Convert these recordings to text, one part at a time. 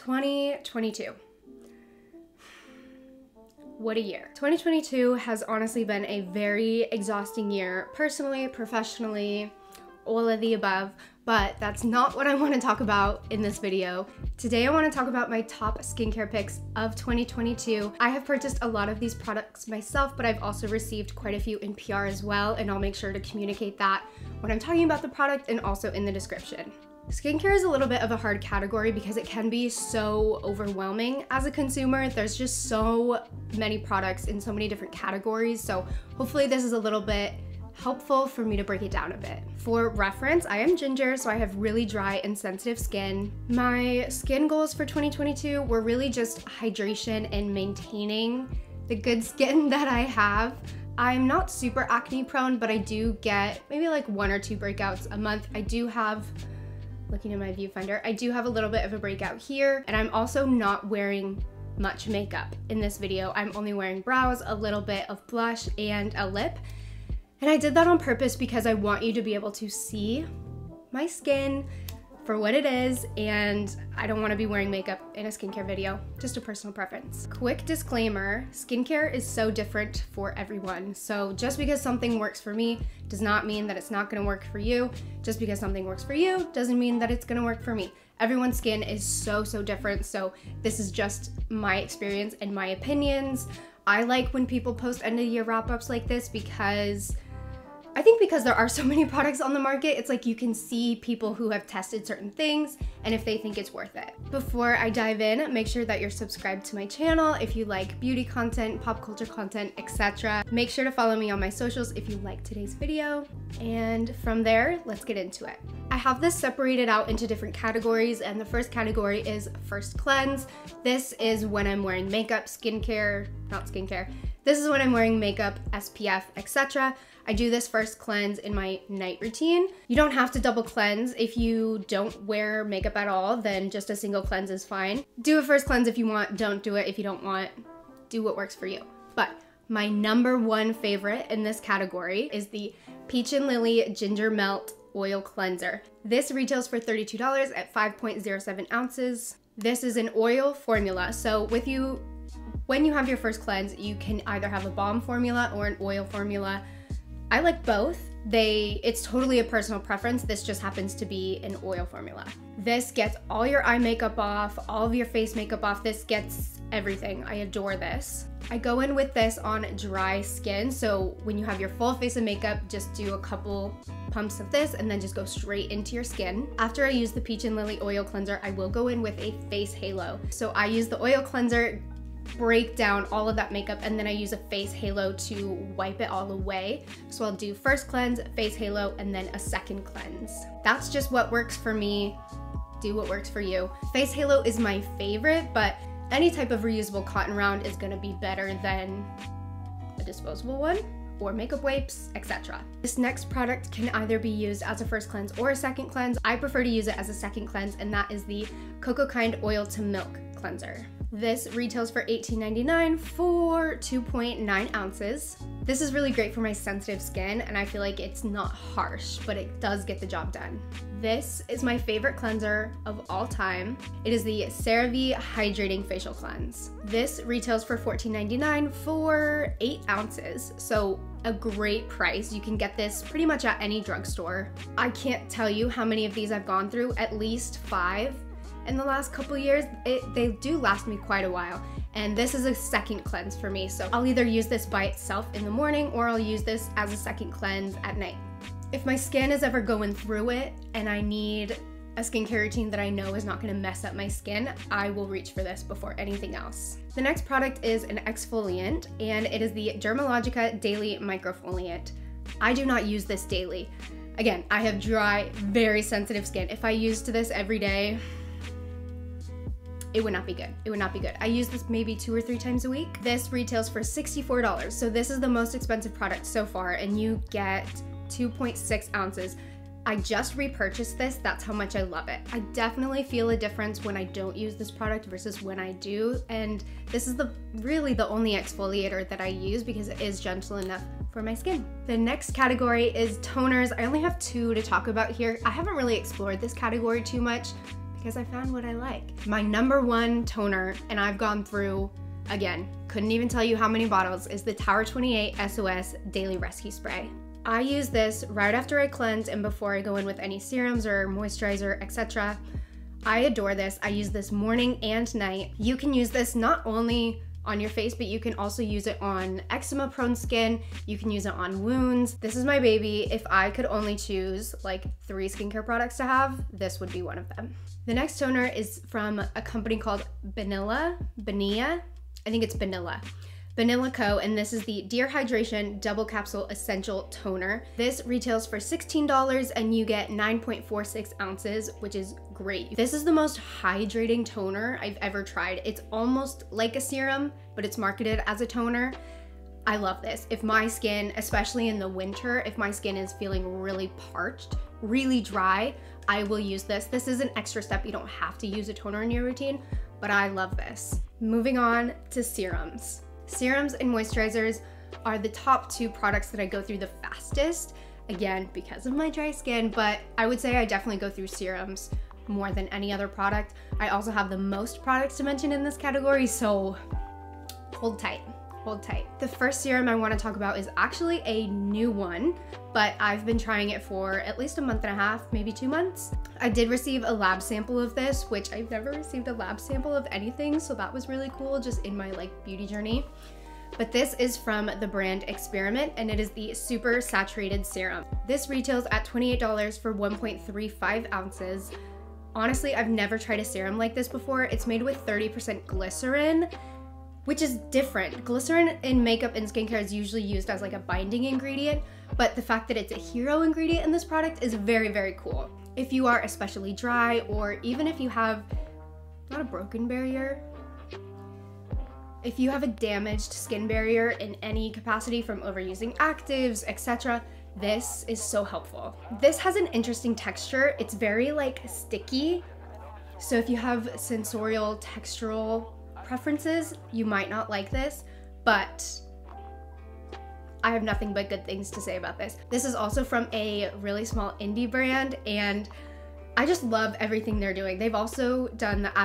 2022. What a year. 2022 has honestly been a very exhausting year, personally, professionally, all of the above, but that's not what I want to talk about in this video. Today I want to talk about my top skincare picks of 2022. I have purchased a lot of these products myself, but I've also received quite a few in PR as well, and I'll make sure to communicate that when I'm talking about the product and also in the description. Skincare is a little bit of a hard category because it can be so overwhelming as a consumer. There's just so many products in so many different categories, so hopefully this is a little bit helpful for me to break it down a bit. For reference, I am ginger, so I have really dry and sensitive skin. My skin goals for 2022 were really just hydration and maintaining the good skin that I have. I'm not super acne prone, but I do get maybe like 1 or 2 breakouts a month. I do have, looking at my viewfinder, I do have a little bit of a breakout here, and I'm also not wearing much makeup in this video. I'm only wearing brows, a little bit of blush, and a lip. And I did that on purpose because I want you to be able to see my skin for what it is, and I don't want to be wearing makeup in a skincare video, just a personal preference. Quick disclaimer, skincare is so different for everyone. So just because something works for me does not mean that it's not gonna work for you. Just because something works for you doesn't mean that it's gonna work for me. Everyone's skin is so different, so this is just my experience and my opinions. I like when people post end of year wrap-ups like this because I think because there are so many products on the market, it's like you can see people who have tested certain things and if they think it's worth it. Before I dive in, make sure that you're subscribed to my channel if you like beauty content, pop culture content, etc. Make sure to follow me on my socials if you like today's video. And from there, let's get into it. I have this separated out into different categories, and the first category is first cleanse. This is when I'm wearing makeup, skincare, not skincare. This is when I'm wearing makeup, SPF, etc. I do this first cleanse in my night routine. You don't have to double cleanse. If you don't wear makeup at all, then just a single cleanse is fine. Do a first cleanse if you want, don't do it if you don't want. Do what works for you. But my #1 favorite in this category is the Peach and Lily Ginger Melt Oil Cleanser. This retails for $32 at 5.07 ounces. This is an oil formula, so when you have your first cleanse, you can either have a balm formula or an oil formula. I like both. It's totally a personal preference. This just happens to be an oil formula. This gets all your eye makeup off, all of your face makeup off. This gets everything. I adore this. I go in with this on dry skin, so when you have your full face of makeup, just do a couple pumps of this and then just go straight into your skin. After I use the Peach and Lily Oil Cleanser, I will go in with a face halo. So I use the oil cleanser, break down all of that makeup, and then I use a face halo to wipe it all away. So I'll do first cleanse, face halo, and then a second cleanse. That's just what works for me. Do what works for you. Face halo is my favorite, but any type of reusable cotton round is gonna be better than a disposable one or makeup wipes, etc. This next product can either be used as a first cleanse or a second cleanse. I prefer to use it as a second cleanse, and that is the Cocokind Oil to Milk Cleanser. This retails for $18.99 for 2.9 ounces. This is really great for my sensitive skin, and I feel like it's not harsh, but it does get the job done. This is my favorite cleanser of all time. It is the CeraVe Hydrating Facial Cleanse. This retails for $14.99 for 8 ounces, so a great price. You can get this pretty much at any drugstore. I can't tell you how many of these I've gone through, at least 5. In the last couple years, they do last me quite a while, and this is a second cleanse for me, so I'll either use this by itself in the morning or I'll use this as a second cleanse at night. If my skin is ever going through it and I need a skincare routine that I know is not going to mess up my skin, I will reach for this before anything else. The next product is an exfoliant, and it is the Dermalogica Daily Microfoliant. I do not use this daily. Again, I have dry, very sensitive skin. If I used this every day, it would not be good. It would not be good. I use this maybe 2 or 3 times a week. This retails for $64. So this is the most expensive product so far, and you get 2.6 ounces. I just repurchased this. That's how much I love it. I definitely feel a difference when I don't use this product versus when I do. And this is really the only exfoliator that I use because it is gentle enough for my skin. The next category is toners. I only have 2 to talk about here. I haven't really explored this category too much because I found what I like. My number one toner, and I've gone through, again, couldn't even tell you how many bottles, is the Tower 28 SOS Daily Rescue Spray. I use this right after I cleanse and before I go in with any serums or moisturizer, etc. I adore this. I use this morning and night. You can use this not only on your face, but you can also use it on eczema prone skin. You can use it on wounds. This is my baby. If I could only choose like 3 skincare products to have, this would be one of them. The next toner is from a company called Banila. I think it's Banila Co, and this is the Dear Hydration Double Capsule Essential Toner. This retails for $16 and you get 9.46 ounces, which is great. This is the most hydrating toner I've ever tried. It's almost like a serum, but it's marketed as a toner. I love this. If my skin, especially in the winter, if my skin is feeling really parched, really dry, I will use this. This is an extra step. You don't have to use a toner in your routine, but I love this. Moving on to serums. Serums and moisturizers are the top 2 products that I go through the fastest, again, because of my dry skin, but I would say I definitely go through serums more than any other product. I also have the most products to mention in this category, so hold tight. Hold tight. The first serum I want to talk about is actually a new one, but I've been trying it for at least a month and a half, maybe 2 months. I did receive a lab sample of this, which I've never received a lab sample of anything, so that was really cool just in my like beauty journey. But this is from the brand Experiment, and it is the Super Saturated Serum. This retails at $28 for 1.35 ounces. Honestly, I've never tried a serum like this before. It's made with 30% glycerin, which is different. Glycerin in makeup and skincare is usually used as like a binding ingredient, but the fact that it's a hero ingredient in this product is very, very cool. If you are especially dry, or even if you have, not a broken barrier, if you have a damaged skin barrier in any capacity from overusing actives, etc., this is so helpful. This has an interesting texture. It's very like sticky. So if you have sensorial, textural preferences, you might not like this, but I have nothing but good things to say about this. This is also from a really small indie brand, and I just love everything they're doing. They've also done the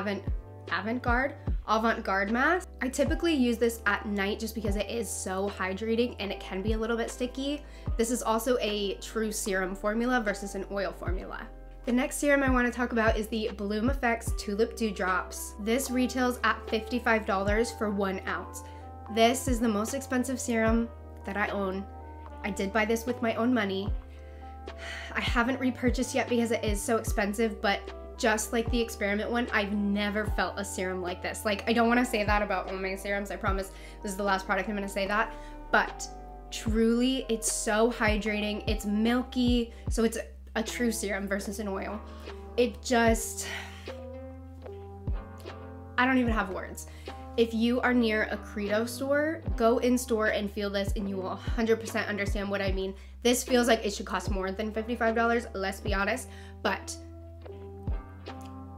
avant-garde mask. I typically use this at night just because it is so hydrating and it can be a little bit sticky. This is also a true serum formula versus an oil formula. The next serum I want to talk about is the Bloom Effects Tulip Dewdrops. This retails at $55 for 1 ounce. This is the most expensive serum that I own. I did buy this with my own money. I haven't repurchased yet because it is so expensive, but just like the Experiment one, I've never felt a serum like this. Like, I don't want to say that about all my serums. I promise this is the last product I'm going to say that, but truly, it's so hydrating. It's milky, so it's a true serum versus an oil. It just, I don't even have words. If you are near a Credo store, go in store and feel this and you will 100% understand what I mean. This feels like it should cost more than $55, let's be honest, but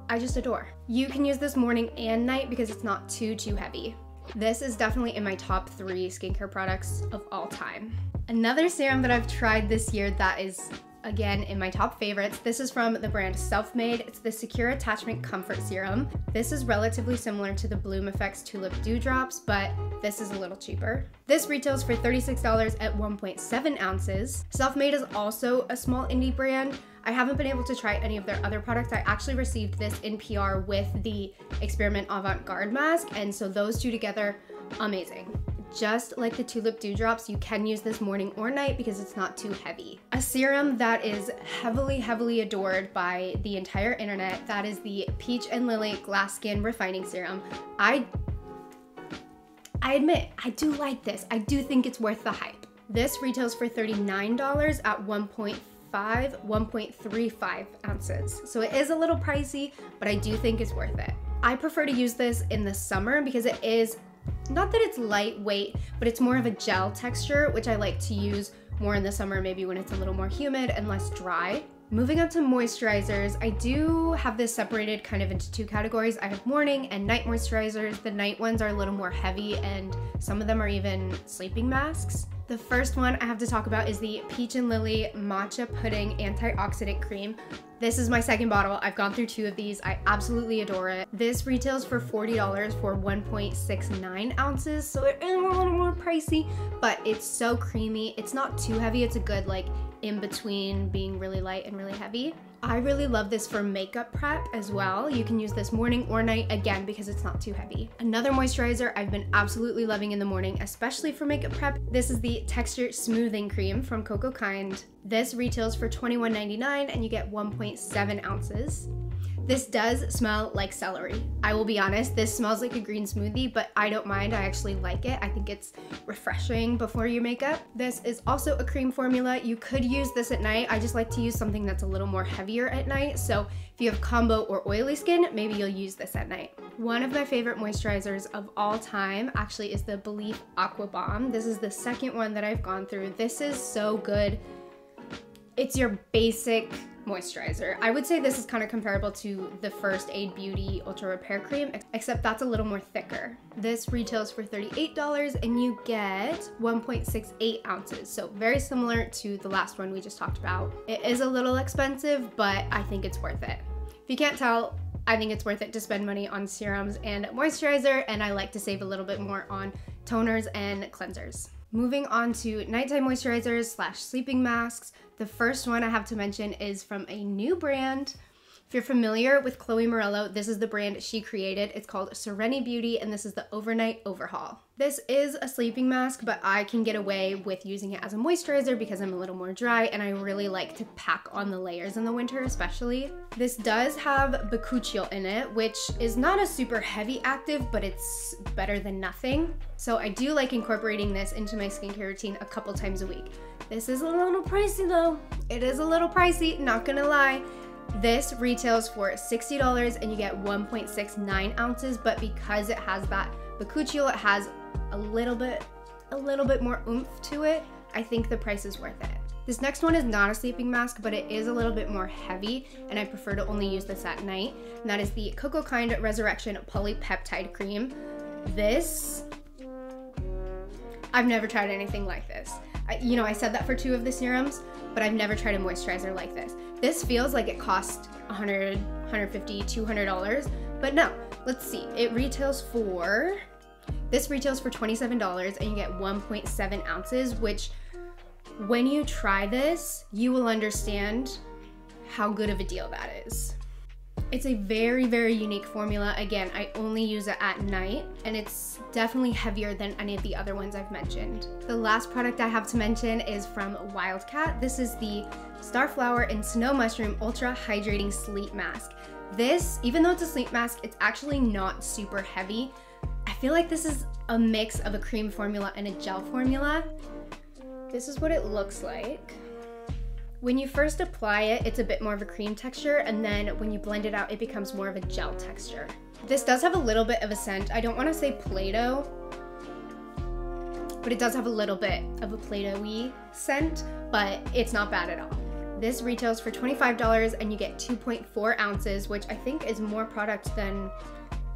I just adore. You can use this morning and night because it's not too heavy. This is definitely in my top 3 skincare products of all time. Another serum that I've tried this year that is, again, in my top favorites. This is from the brand Selfmade. It's the Secure Attachment Comfort Serum. This is relatively similar to the Bloom Effects Tulip Dewdrops, but this is a little cheaper. This retails for $36 at 1.7 ounces. Selfmade is also a small indie brand. I haven't been able to try any of their other products. I actually received this in PR with the Experiment Avant-Garde mask, and so those two together, amazing. Just like the Tulip Dewdrops, you can use this morning or night because it's not too heavy. A serum that is heavily adored by the entire internet, that is the Peach and Lily Glass Skin Refining Serum. I admit, I do like this. I do think it's worth the hype. This retails for $39 at 1.35 ounces. So it is a little pricey, but I do think it's worth it. I prefer to use this in the summer because it is, not that it's lightweight, but it's more of a gel texture, which I like to use more in the summer, maybe when it's a little more humid and less dry. Moving on to moisturizers, I do have this separated kind of into 2 categories. I have morning and night moisturizers. The night ones are a little more heavy and some of them are even sleeping masks. The first one I have to talk about is the Peach and Lily Matcha Pudding Antioxidant Cream. This is my second bottle. I've gone through 2 of these. I absolutely adore it. This retails for $40 for 1.69 ounces, so it is a little more pricey, but it's so creamy. It's not too heavy. It's a good like in between being really light and really heavy. I really love this for makeup prep as well. You can use this morning or night, again, because it's not too heavy. Another moisturizer I've been absolutely loving in the morning, especially for makeup prep. This is the Texture Smoothing Cream from cocokind. This retails for $21.99 and you get 1.7 ounces. This does smell like celery. I will be honest, this smells like a green smoothie, but I don't mind. I actually like it. I think it's refreshing before your makeup. This is also a cream formula. You could use this at night. I just like to use something that's a little more heavier at night. So if you have combo or oily skin, maybe you'll use this at night. One of my favorite moisturizers of all time actually is the Belief Aqua Bomb. This is the second one that I've gone through. This is so good. It's your basic moisturizer. I would say this is kind of comparable to the First Aid Beauty Ultra Repair Cream, except that's a little more thicker. This retails for $38 and you get 1.68 ounces, so very similar to the last one we just talked about. It is a little expensive, but I think it's worth it. If you can't tell, I think it's worth it to spend money on serums and moisturizer, and I like to save a little bit more on toners and cleansers. Moving on to nighttime moisturizers / sleeping masks. The first one I have to mention is from a new brand. If you're familiar with Chloe Morello, this is the brand she created. It's called Sireni Beauty, and this is the Overnight Overhaul. This is a sleeping mask, but I can get away with using it as a moisturizer because I'm a little more dry, and I really like to pack on the layers in the winter especially. This does have bakuchiol in it, which is not a super heavy active, but it's better than nothing. So I do like incorporating this into my skincare routine a couple times a week. This is a little pricey though. It is a little pricey, not gonna lie. This retails for $60 and you get 1.69 ounces, but because it has that bakuchiol, it has a little bit more oomph to it. I think the price is worth it. This next one is not a sleeping mask, but it is a little bit more heavy, and I prefer to only use this at night. And that is the cocokind Resurrection Polypeptide Cream. This, I've never tried anything like this. I said that for 2 of the serums, but I've never tried a moisturizer like this. This feels like it cost $100, $150, $200, but no, let's see. This retails for $27 and you get 1.7 ounces, which when you try this, you will understand how good of a deal that is. It's a very, very unique formula. Again, I only use it at night, and it's definitely heavier than any of the other ones I've mentioned. The last product I have to mention is from Wildcat. This is the Starflower and Snow Mushroom Ultra Hydrating Sleep Mask. This, even though it's a sleep mask, it's actually not super heavy. I feel like this is a mix of a cream formula and a gel formula. This is what it looks like. When you first apply it, it's a bit more of a cream texture, and then when you blend it out, it becomes more of a gel texture. This does have a little bit of a scent. I don't want to say Play-Doh, but it does have a little bit of a Play-Doh-y scent, but it's not bad at all. This retails for $25 and you get 2.4 ounces, which I think is more product than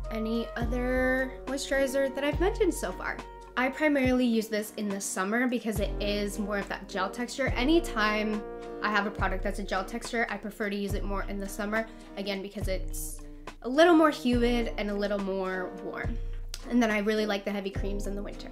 any other moisturizer that I've mentioned so far. I primarily use this in the summer because it is more of that gel texture. Anytime I have a product that's a gel texture, I prefer to use it more in the summer, again, because it's a little more humid and a little more warm. And then I really like the heavy creams in the winter.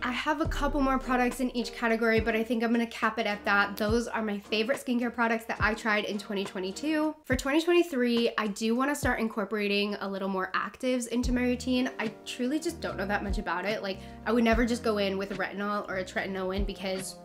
I have a couple more products in each category, but I think I'm gonna cap it at that. Those are my favorite skincare products that I tried in 2022. For 2023, I do wanna start incorporating a little more actives into my routine. I truly just don't know that much about it. Like, I would never just go in with a retinol or a tretinoin because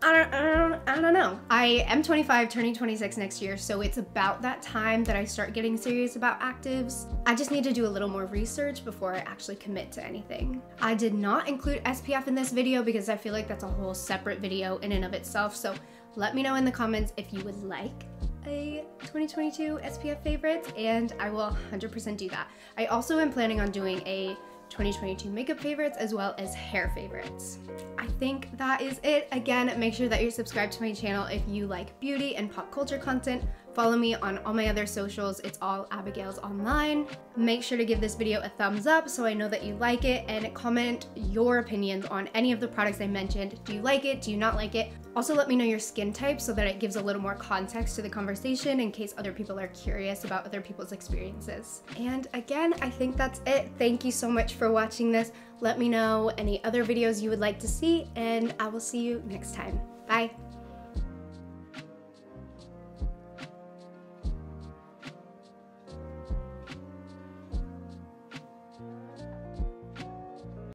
I don't know. I am 25, turning 26 next year, so it's about that time that I start getting serious about actives. I just need to do a little more research before I actually commit to anything. I did not include SPF in this video because I feel like that's a whole separate video in and of itself, so let me know in the comments if you would like a 2022 SPF favorites, and I will 100% do that. I also am planning on doing a 2022 makeup favorites as well as hair favorites. I think that is it. Again, make sure that you're subscribed to my channel if you like beauty and pop culture content. Follow me on all my other socials. It's all abigalesonline. Make sure to give this video a thumbs up so I know that you like it, and comment your opinions on any of the products I mentioned. Do you like it? Do you not like it? Also, let me know your skin type so that it gives a little more context to the conversation in case other people are curious about other people's experiences. And again, I think that's it. Thank you so much for watching this. Let me know any other videos you would like to see, and I will see you next time. Bye.